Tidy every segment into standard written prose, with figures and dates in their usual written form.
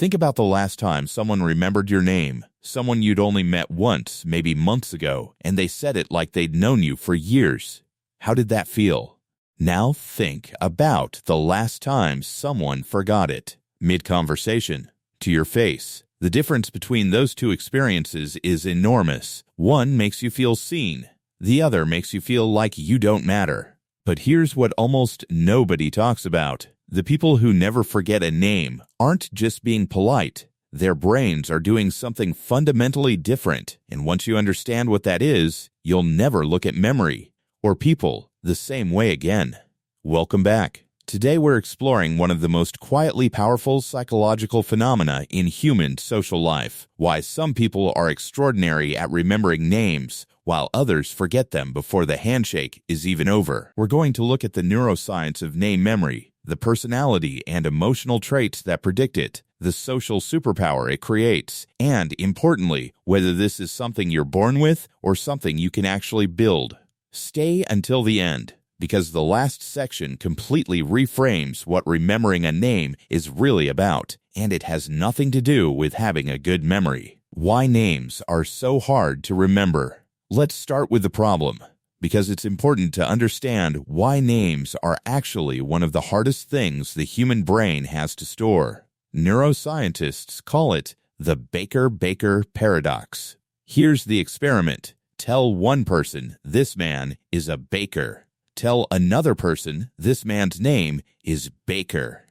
Think about the last time someone remembered your name, someone you'd only met once, maybe months ago, and they said it like they'd known you for years. How did that feel? Now think about the last time someone forgot it, mid-conversation, to your face. The difference between those two experiences is enormous. One makes you feel seen. The other makes you feel like you don't matter. But here's what almost nobody talks about. The people who never forget a name aren't just being polite. Their brains are doing something fundamentally different. And once you understand what that is, you'll never look at memory or people the same way again. Welcome back. Today we're exploring one of the most quietly powerful psychological phenomena in human social life. Why some people are extraordinary at remembering names, while others forget them before the handshake is even over. We're going to look at the neuroscience of name memory, the personality and emotional traits that predict it, the social superpower it creates, and, importantly, whether this is something you're born with or something you can actually build. Stay until the end, because the last section completely reframes what remembering a name is really about, and it has nothing to do with having a good memory. Why names are so hard to remember. Let's start with the problem, because it's important to understand why names are actually one of the hardest things the human brain has to store. Neuroscientists call it the Baker-Baker paradox. Here's the experiment. Tell one person this man is a baker. Tell another person this man's name is Baker.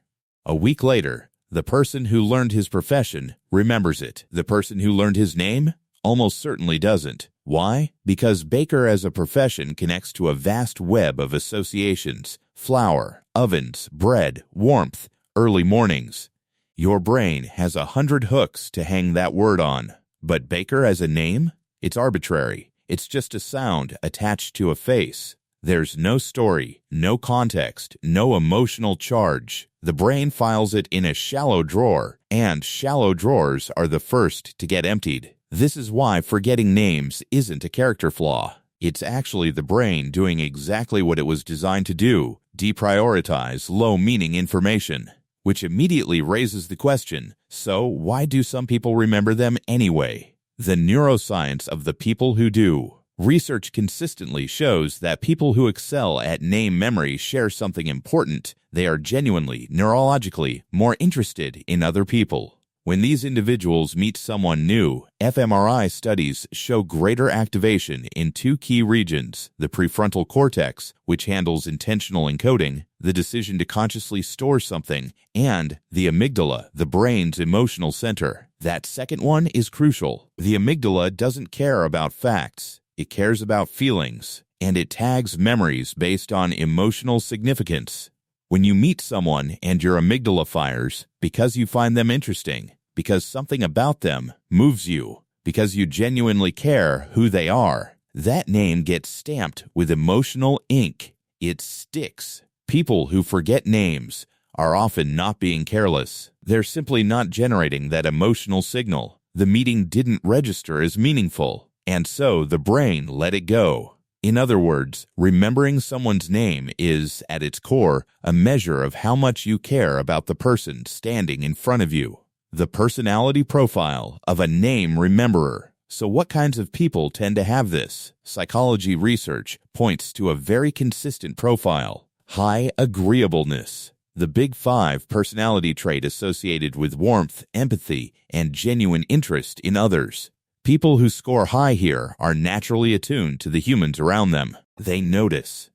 A week later, the person who learned his profession remembers it. The person who learned his name almost certainly doesn't. Why? Because Baker as a profession connects to a vast web of associations: flour, ovens, bread, warmth, early mornings. Your brain has 100 hooks to hang that word on. But Baker as a name? It's arbitrary. It's just a sound attached to a face. There's no story, no context, no emotional charge. The brain files it in a shallow drawer, and shallow drawers are the first to get emptied. This is why forgetting names isn't a character flaw. It's actually the brain doing exactly what it was designed to do: deprioritize low-meaning information. Which immediately raises the question, so why do some people remember them anyway? The neuroscience of the people who do. Research consistently shows that people who excel at name memory share something important. They are genuinely, neurologically, more interested in other people. When these individuals meet someone new, fMRI studies show greater activation in two key regions: the prefrontal cortex, which handles intentional encoding, the decision to consciously store something, and the amygdala, the brain's emotional center. That second one is crucial. The amygdala doesn't care about facts. It cares about feelings, and it tags memories based on emotional significance. When you meet someone and your amygdala fires, because you find them interesting, because something about them moves you, because you genuinely care who they are, that name gets stamped with emotional ink. It sticks. People who forget names are often not being careless. They're simply not generating that emotional signal. The meeting didn't register as meaningful, and so the brain let it go. In other words, remembering someone's name is, at its core, a measure of how much you care about the person standing in front of you. The personality profile of a name rememberer. So what kinds of people tend to have this? Psychology research points to a very consistent profile: high agreeableness. The Big Five personality trait associated with warmth, empathy, and genuine interest in others. People who score high here are naturally attuned to the humans around them. They notice,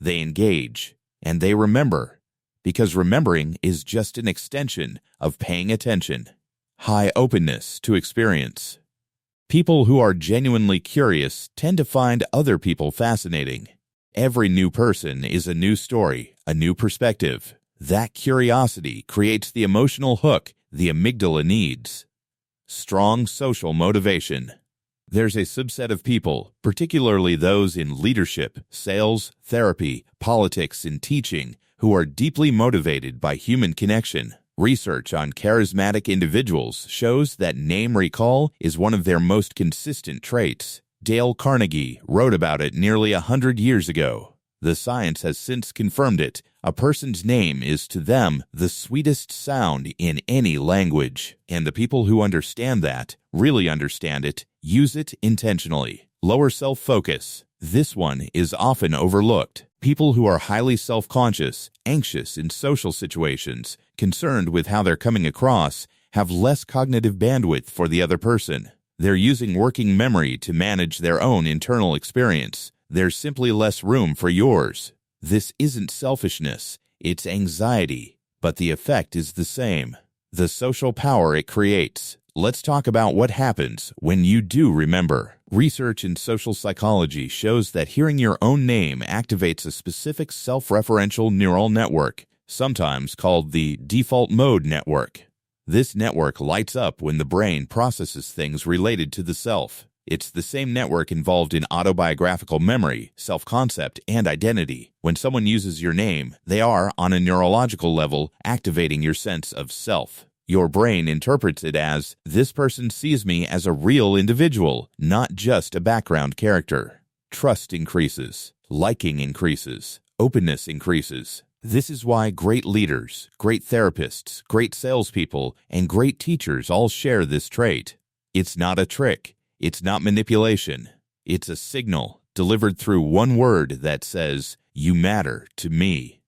they engage, and they remember, because remembering is just an extension of paying attention. High openness to experience. People who are genuinely curious tend to find other people fascinating. Every new person is a new story, a new perspective. That curiosity creates the emotional hook the amygdala needs. Strong social motivation. There's a subset of people, particularly those in leadership, sales, therapy, politics, and teaching, who are deeply motivated by human connection. Research on charismatic individuals shows that name recall is one of their most consistent traits. Dale Carnegie wrote about it nearly 100 years ago. The science has since confirmed it. A person's name is to them the sweetest sound in any language. And the people who understand that, really understand it, use it intentionally. Lower self-focus. This one is often overlooked. People who are highly self-conscious, anxious in social situations, concerned with how they're coming across, have less cognitive bandwidth for the other person. They're using working memory to manage their own internal experience. There's simply less room for yours. This isn't selfishness, it's anxiety, but the effect is the same. The social power it creates. Let's talk about what happens when you do remember. Research in social psychology shows that hearing your own name activates a specific self-referential neural network, sometimes called the default mode network. This network lights up when the brain processes things related to the self. It's the same network involved in autobiographical memory, self-concept, and identity. When someone uses your name, they are, on a neurological level, activating your sense of self. Your brain interprets it as, this person sees me as a real individual, not just a background character. Trust increases, liking increases, openness increases. This is why great leaders, great therapists, great salespeople, and great teachers all share this trait. It's not a trick. It's not manipulation. It's a signal delivered through one word that says, you matter to me.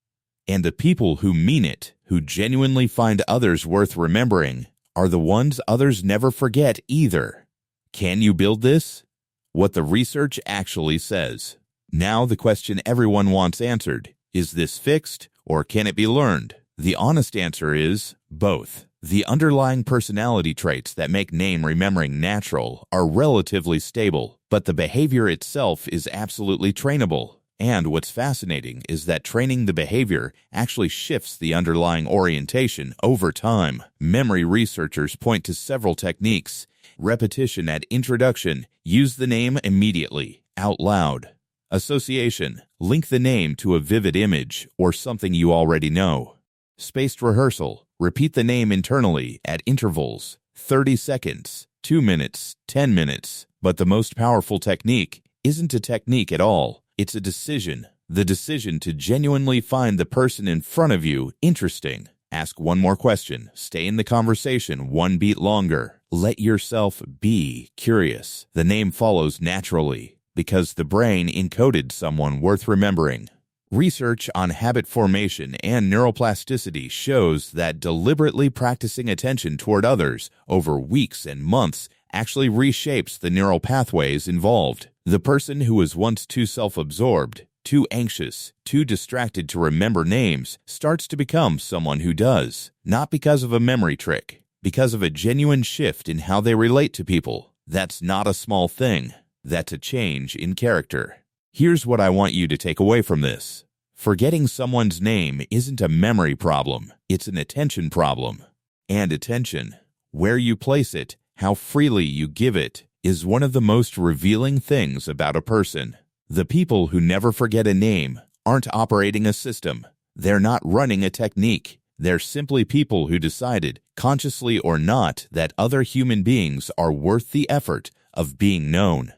And the people who mean it, who genuinely find others worth remembering, are the ones others never forget either. Can you build this? What the research actually says. Now the question everyone wants answered. Is this fixed, or can it be learned? The honest answer is both. The underlying personality traits that make name remembering natural are relatively stable, but the behavior itself is absolutely trainable. And what's fascinating is that training the behavior actually shifts the underlying orientation over time. Memory researchers point to several techniques. Repetition at introduction, use the name immediately, out loud. Association, link the name to a vivid image or something you already know. Spaced rehearsal, repeat the name internally at intervals, 30 seconds, 2 minutes, 10 minutes. But the most powerful technique isn't a technique at all. It's a decision. The decision to genuinely find the person in front of you interesting. Ask one more question. Stay in the conversation one beat longer. Let yourself be curious. The name follows naturally because the brain encoded someone worth remembering. Research on habit formation and neuroplasticity shows that deliberately practicing attention toward others over weeks and months actually reshapes the neural pathways involved. The person who was once too self-absorbed, too anxious, too distracted to remember names starts to become someone who does, not because of a memory trick, because of a genuine shift in how they relate to people. That's not a small thing. That's a change in character. Here's what I want you to take away from this. Forgetting someone's name isn't a memory problem, it's an attention problem. And attention, where you place it, how freely you give it, is one of the most revealing things about a person. The people who never forget a name aren't operating a system. They're not running a technique. They're simply people who decided, consciously or not, that other human beings are worth the effort of being known.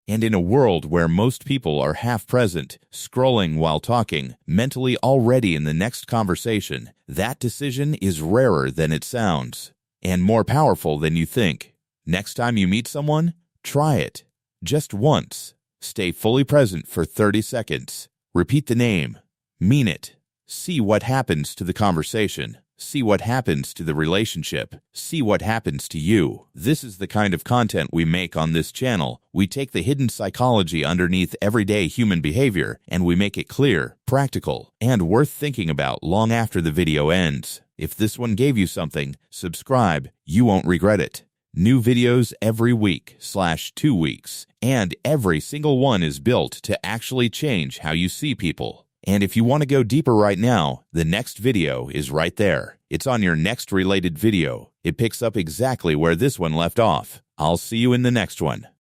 And in a world where most people are half present, scrolling while talking, mentally already in the next conversation, that decision is rarer than it sounds, and more powerful than you think. Next time you meet someone, try it. Just once. Stay fully present for 30 seconds. Repeat the name. Mean it. See what happens to the conversation. See what happens to the relationship. See what happens to you. This is the kind of content we make on this channel. We take the hidden psychology underneath everyday human behavior and we make it clear, practical, and worth thinking about long after the video ends. If this one gave you something, subscribe. You won't regret it. New videos every week/2 weeks, and every single one is built to actually change how you see people. And if you want to go deeper right now, the next video is right there. It's on your next related video. It picks up exactly where this one left off. I'll see you in the next one.